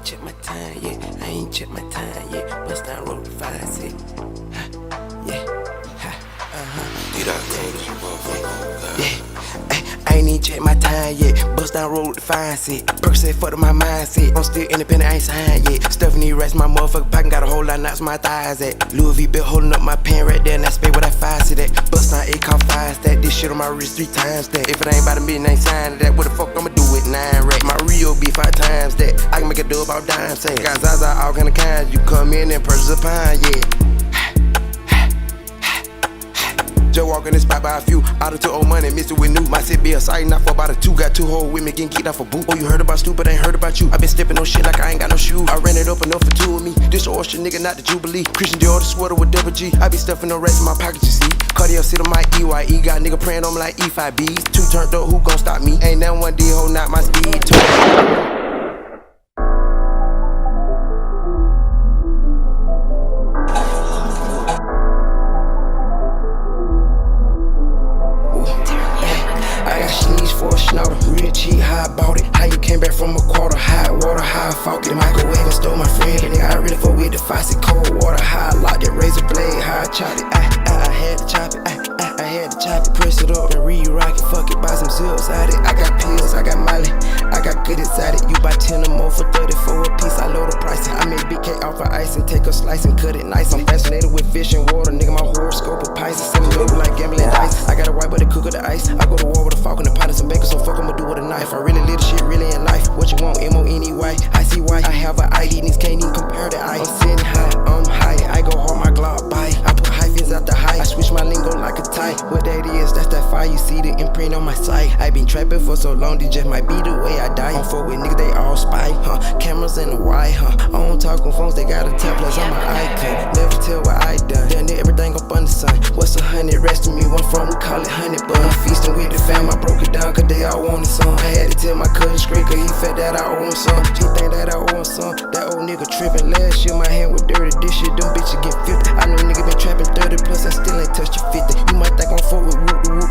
check my time yet. I ain't check my time yet. Bust down road to 5 yeah. I ain't even check my time yet. Bust down road to 5 Percocet fuck up my mindset. I'm still independent, I ain't signed yet. Stuffing these rest my motherfucking pocket. Got a whole lot of knots my thighs at. Louis V belt holding up my pen right there. And I spay what I 5 at. Bust down 8 car 5 stack. This shit on my wrist 3 times that. If it ain't about a million, I ain't signed that. What the fuck I'ma do with 9 rack? My real be 5 times that. I can make a dub about dime say. Got Zaza all kind of kinds. You come in and purchase a pine, yeah. Just walk in the spot by a few. Out of 2 old money, mixed it with new. My shit be a sight, not for about a 2. Got 2 hoes with me, getting kicked off a boot. Oh, you heard about stupid, ain't heard about you. I been stepping on shit like I ain't got no shoes. I ran it up enough for 2 of me. This oyster nigga, not the Jubilee. Christian Dior, the sweater with double G. I be stuffing no rest in my pockets, you see. Cardio sit on my EYE. Got nigga praying on me like E5Bs. 2 turned up, who gon' stop me? Ain't that one D ho, not my speed. 2. Real cheap, how I bought it. How you came back from a quarter, hot water, how I fought it. The microwave and stole my friend, but nigga, I really fuck with the faucet. Cold water, how I locked it. Razor blade, how I chopped it. I had to chop it. I had to chop it. Press it up and re-rock it. Fuck it, buy some zips out it. I got pills, I got Molly, I got good inside it. You buy 10 or more for 34 a piece. I load the price. I make big cake off of ice and take a slice and cut it nice. I'm fascinated with fish and water, nigga. My horoscope of Pisces. Send me over like gambling dice. I got a white butter cook of the ice. I go to war with a falcon and pot and some bacon, so fuck I'ma do with a knife. I really live the shit really in life. What you want, M-O-N-E-Y. I see why. I have an ID, niggas can't even compare the ice. I'm sitting high, I'm high. I go hard, my Glock bite. I put hyphens out the high. I switch my lingo like a tie. What that is, that's that fire. You see the imprint on my sight. I been trapping for so long, this just might be the way I die. On fuck with niggas, they all spy, Cameras in the white, I don't talk on phones, they got a tap plus I'm an icon. Never tell what I done. Done everything up under the sun. What's 100 rest of me? One from, we call it 100 bun. Feasting with the fam, I broke it down, cause they all wanted some. I had to tell my cousin straight, cause he felt that I owe him some. He think that I owe him some. That old nigga trippin'. Last year my hand was dirty. This year them bitches get 50. I know nigga been trapping 30 plus, I still ain't touched your 50. You might think I'm fuck with whoop the whoop.